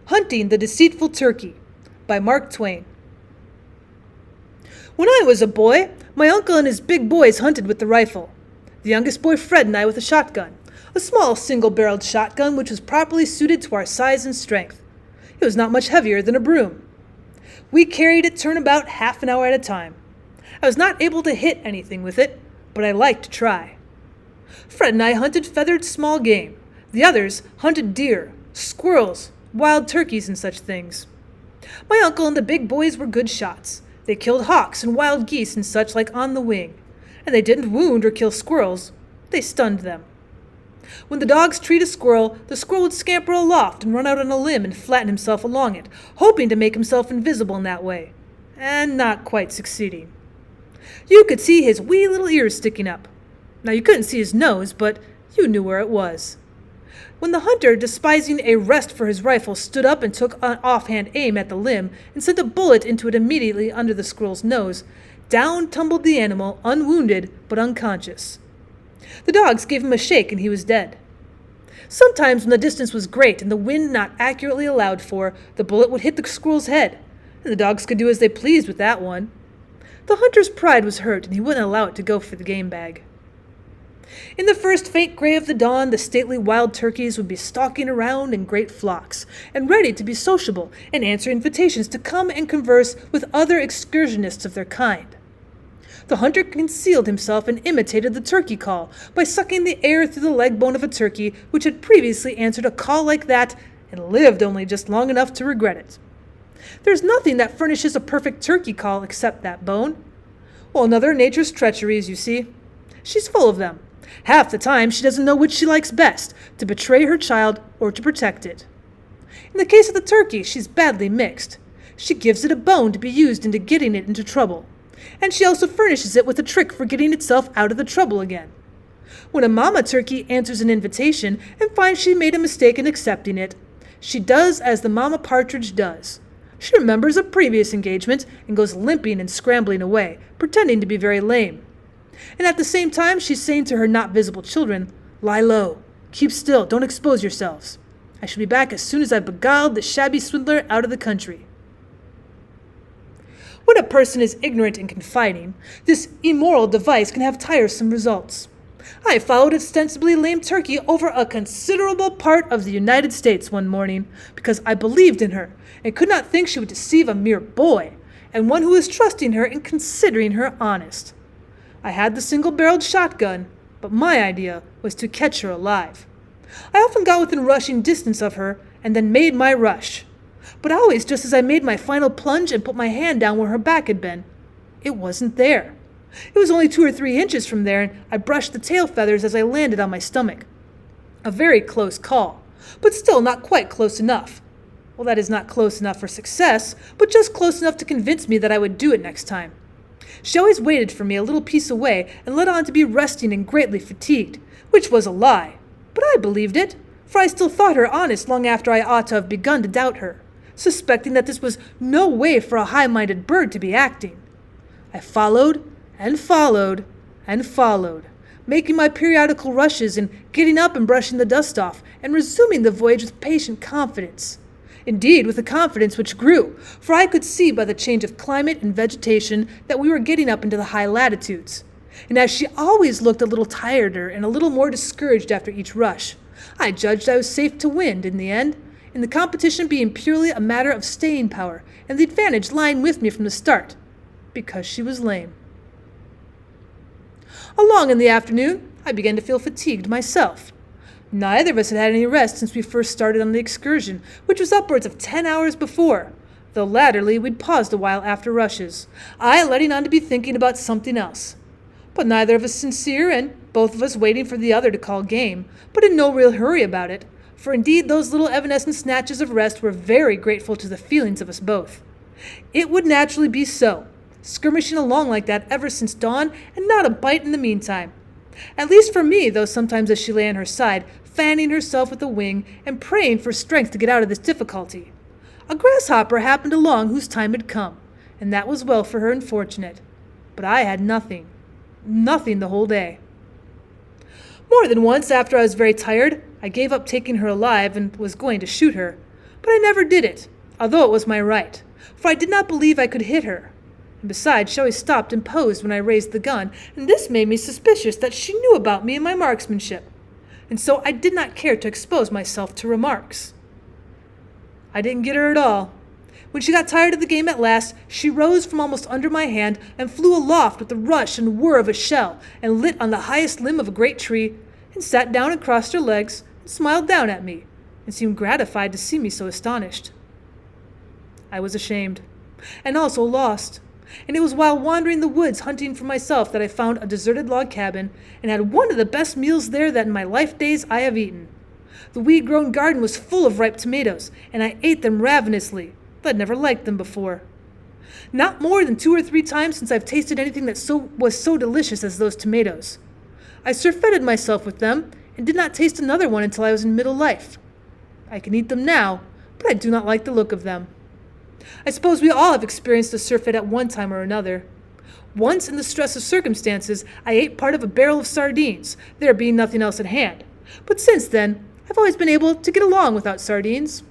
Hunting the Deceitful Turkey by Mark Twain. When I was a boy, my uncle and his big boys hunted with the rifle. The youngest boy Fred and I with a shotgun, a small single-barreled shotgun which was properly suited to our size and strength. It was not much heavier than a broom. We carried it turnabout half an hour at a time. I was not able to hit anything with it, but I liked to try. Fred and I hunted feathered small game. The others hunted deer, squirrels, wild turkeys, and such things. My uncle and the big boys were good shots. They killed hawks and wild geese and such like on the wing, and they didn't wound or kill squirrels. They stunned them. When the dogs treed a squirrel, the squirrel would scamper aloft and run out on a limb and flatten himself along it, hoping to make himself invisible in that way, and not quite succeeding. You could see his wee little ears sticking up. Now you couldn't see his nose, but you knew where it was. When the hunter, despising a rest for his rifle, stood up and took an offhand aim at the limb and sent a bullet into it immediately under the squirrel's nose, down tumbled the animal, unwounded but unconscious. The dogs gave him a shake and he was dead. Sometimes when the distance was great and the wind not accurately allowed for, the bullet would hit the squirrel's head, and the dogs could do as they pleased with that one. The hunter's pride was hurt and he wouldn't allow it to go for the game bag. In the first faint gray of the dawn, the stately wild turkeys would be stalking around in great flocks, and ready to be sociable and answer invitations to come and converse with other excursionists of their kind. The hunter concealed himself and imitated the turkey call by sucking the air through the leg bone of a turkey which had previously answered a call like that and lived only just long enough to regret it. There's nothing that furnishes a perfect turkey call except that bone. Well, another nature's treacheries, you see. She's full of them. Half the time, she doesn't know which she likes best, to betray her child or to protect it. In the case of the turkey, she's badly mixed. She gives it a bone to be used into getting it into trouble, and she also furnishes it with a trick for getting itself out of the trouble again. When a mama turkey answers an invitation and finds she made a mistake in accepting it, she does as the mama partridge does. She remembers a previous engagement and goes limping and scrambling away, pretending to be very lame. And at the same time, she's saying to her not visible children, "Lie low, keep still, don't expose yourselves. I shall be back as soon as I've beguiled the shabby swindler out of the country." When a person is ignorant and confiding, this immoral device can have tiresome results. I followed a ostensibly lame turkey over a considerable part of the United States one morning because I believed in her and could not think she would deceive a mere boy, and one who was trusting her and considering her honest. I had the single-barreled shotgun, but my idea was to catch her alive. I often got within rushing distance of her and then made my rush. But always just as I made my final plunge and put my hand down where her back had been, it wasn't there. It was only 2 or 3 inches from there, and I brushed the tail feathers as I landed on my stomach. A very close call, but still not quite close enough. Well, that is not close enough for success, but just close enough to convince me that I would do it next time. She always waited for me a little piece away and let on to be resting and greatly fatigued, which was a lie. But I believed it, for I still thought her honest long after I ought to have begun to doubt her, suspecting that this was no way for a high-minded bird to be acting. I followed and followed and followed, making my periodical rushes and getting up and brushing the dust off and resuming the voyage with patient confidence. Indeed, with a confidence which grew, for I could see by the change of climate and vegetation that we were getting up into the high latitudes. And as she always looked a little tireder and a little more discouraged after each rush, I judged I was safe to win in the end, in the competition being purely a matter of staying power, and the advantage lying with me from the start, because she was lame. Along in the afternoon, I began to feel fatigued myself. Neither of us had had any rest since we first started on the excursion, which was upwards of 10 hours before, though latterly we'd paused a while after rushes, I letting on to be thinking about something else. But neither of us sincere, and both of us waiting for the other to call game, but in no real hurry about it, for indeed those little evanescent snatches of rest were very grateful to the feelings of us both. It would naturally be so, skirmishing along like that ever since dawn, and not a bite in the meantime. At least for me, though sometimes as she lay on her side, fanning herself with a wing and praying for strength to get out of this difficulty. A grasshopper happened along whose time had come, and that was well for her and fortunate. But I had nothing the whole day. More than once, after I was very tired, I gave up taking her alive and was going to shoot her. But I never did it, although it was my right, for I did not believe I could hit her. And besides, she always stopped and posed when I raised the gun, and this made me suspicious that she knew about me and my marksmanship, and so I did not care to expose myself to remarks. I didn't get her at all. When she got tired of the game at last, she rose from almost under my hand and flew aloft with the rush and whir of a shell, and lit on the highest limb of a great tree, and sat down and crossed her legs, and smiled down at me, and seemed gratified to see me so astonished. I was ashamed, and also lost, and it was while wandering the woods hunting for myself that I found a deserted log cabin, and had one of the best meals there that in my life days I have eaten. The weed-grown garden was full of ripe tomatoes, and I ate them ravenously, but I'd never liked them before. Not more than 2 or 3 times since I've tasted anything that was so delicious as those tomatoes. I surfeited myself with them, and did not taste another one until I was in middle life. I can eat them now, but I do not like the look of them. I suppose we all have experienced a surfeit at one time or another. Once, in the stress of circumstances, I ate part of a barrel of sardines, there being nothing else at hand. But since then, I've always been able to get along without sardines.